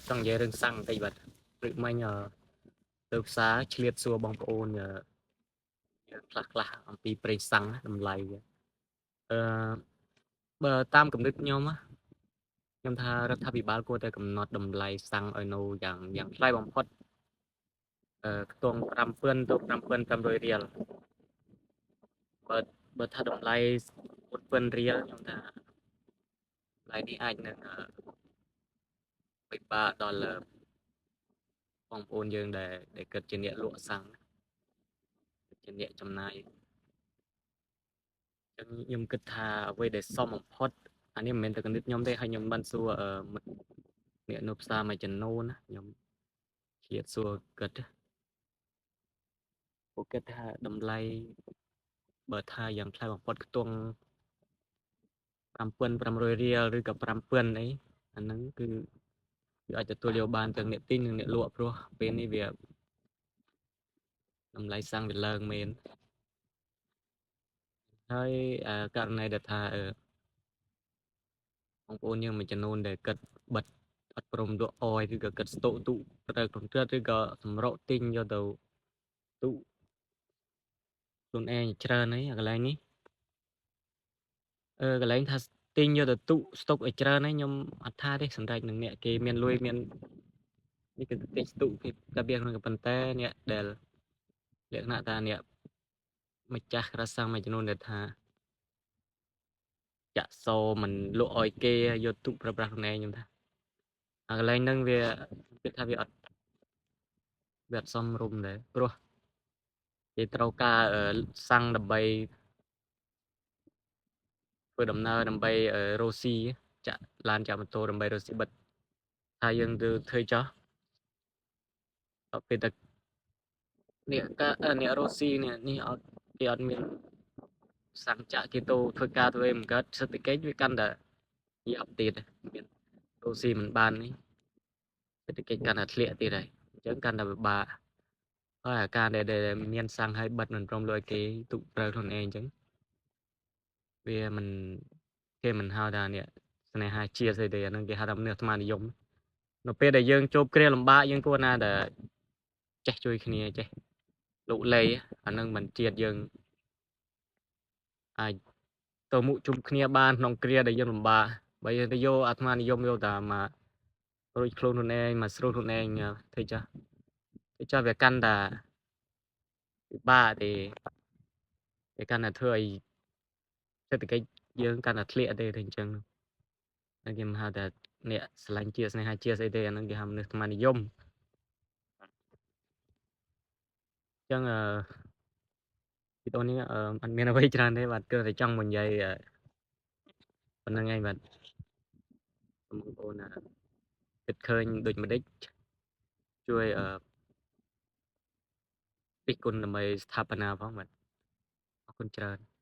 ចង់និយាយរឿងសាំងបន្តិចបាទព្រឹកមិញទៅផ្សារឆ្លៀតសួរបងប្អូនខ្លះអំពីប្រេងសាំងតម្លៃវាអឺបើតាមគំនិតខ្ញុំថារដ្ឋាភិបាលគួរតែកំណត់តម្លៃសាំងឲ្យនៅយ៉ាងថ្លៃបំផុតខ្ទង់5,000ទៅ5,500រៀលបើបើថាតម្លៃ4,000រៀលខ្ញុំថាតម្លៃនេះអាចនឹងពិបាកដល់បងប្អូនយើងដែលគិតជាអ្នកលក់សាំងជាអ្នកចំណាយចឹងខ្ញុំគិតថាអ្វីដែលសមបំផុតអានេះមិនមែនតែគំនិតខ្ញុំទេហើយខ្ញុំបានសួរមិត្តអ្នកនៅផ្សារមួយចំនួនណាខ្ញុំឆ្លៀតសួរពួកគាត់ថាតម្លៃបើថាយ៉ាងថ្លៃបំផុតខ្ទង់5,500រៀលឬក៏5,000អីអាហ្នឹងគឺអាចទទួលយកបានទាំងអ្នកទិញនិងអ្នកលក់ព្រោះពេលនេះវាតម្លៃសាំងវាឡើងមែនហើយករណីដែលថាបងប្អូនយើងមួយចំនួនដែលគិតបិទអត់ព្រមលក់អយឬក៏គិតស្តុកទូត្រូវក្នុងគ្រាឬក៏សម្រកទិញយកទៅទូខ្លួនឯងច្រើនអីកន្លែងនេះកន្លែងថាទិញយកទៅទូស្តុកឲ្យច្រើនហើយខ្ញុំអត់ថាទេសម្រាប់នឹងអ្នកគេមានលុយមាននេះគឺទិញស្តុកគេតែវាក្នុងប៉ុន្តែអ្នកដែលលក្ខណៈថាអ្នកម្ចាស់ក្រាសាំងមួយចំនួនដែលថាចាក់សោមិនលក់ឲ្យគេយកទូប្រើប្រាស់ខ្លួនឯងខ្ញុំថាកន្លែងហ្នឹងវាគិតថាវាអត់សមរម្យដែរព្រោះគេត្រូវការសាំងដើម្បីធ្វើដំណើរដើម្បីរកស៊ីចាក់ឡានចាក់ម៉ូតូដើម្បីរកស៊ីបិទថាយើងទៅធ្វើចោះដល់ពេលតែអ្នករកស៊ីនេះអត់គេអត់មានសាំងចាក់គេទៅធ្វើការធ្វើអីមិនកើតសេដ្ឋកិច្ចវាកាន់តែយ៉ាប់ទៀតមានរកស៊ីមិនបាននេះសេដ្ឋកិច្ចកាន់តែធ្លាក់ទៀតហើយអញ្ចឹងកាន់តែពិបាកហើយអាការដែលមានសាំងឲ្យបិទមិនព្រមលុយគេទុកប្រើខ្លួនឯងអញ្ចឹងវាមិនគេមិនហៅថានេះស្នេហាជាស្អីទេអានឹងគេហៅថាមនុស្សអាត្មានិយមនៅពេលដែលយើងជួបគ្រាលំបាកយើងគួរណាតែចេះជួយគ្នាចេះលោកលៃអានឹងមិនជាតិយើងអាចទៅមុខជុំគ្នាបានក្នុងគ្រាដែលយើងលំបាកបើយើងទៅយកអាត្មានិយមយកតែមករួចខ្លួនឯងមកស្រួលខ្លួនឯងធ្វើចាស់វាកាន់តែពិបាកទេវាកាន់តែធ្វើឲ្យសេដ្ឋកិច្ចយើងកាន់តែធ្លាក់ទេអញ្ចឹងហើយគេហៅថាអ្នកស្រឡាញ់ជាស្នេហាជាស្អីទេអានឹងគេហៅមនុស្សអាត្មានិយមអញ្ចឹងវីដេអូនេះអត់មានអ្វីច្រើនទេបាទគឺតែចង់និយាយប៉ុណ្្នឹងឯងបាទបងប្អូនគិតឃើញដូចម្ដេចជួយពិគុណដើម្បីស្ថាបនាផងបាទអរគុណច្រើន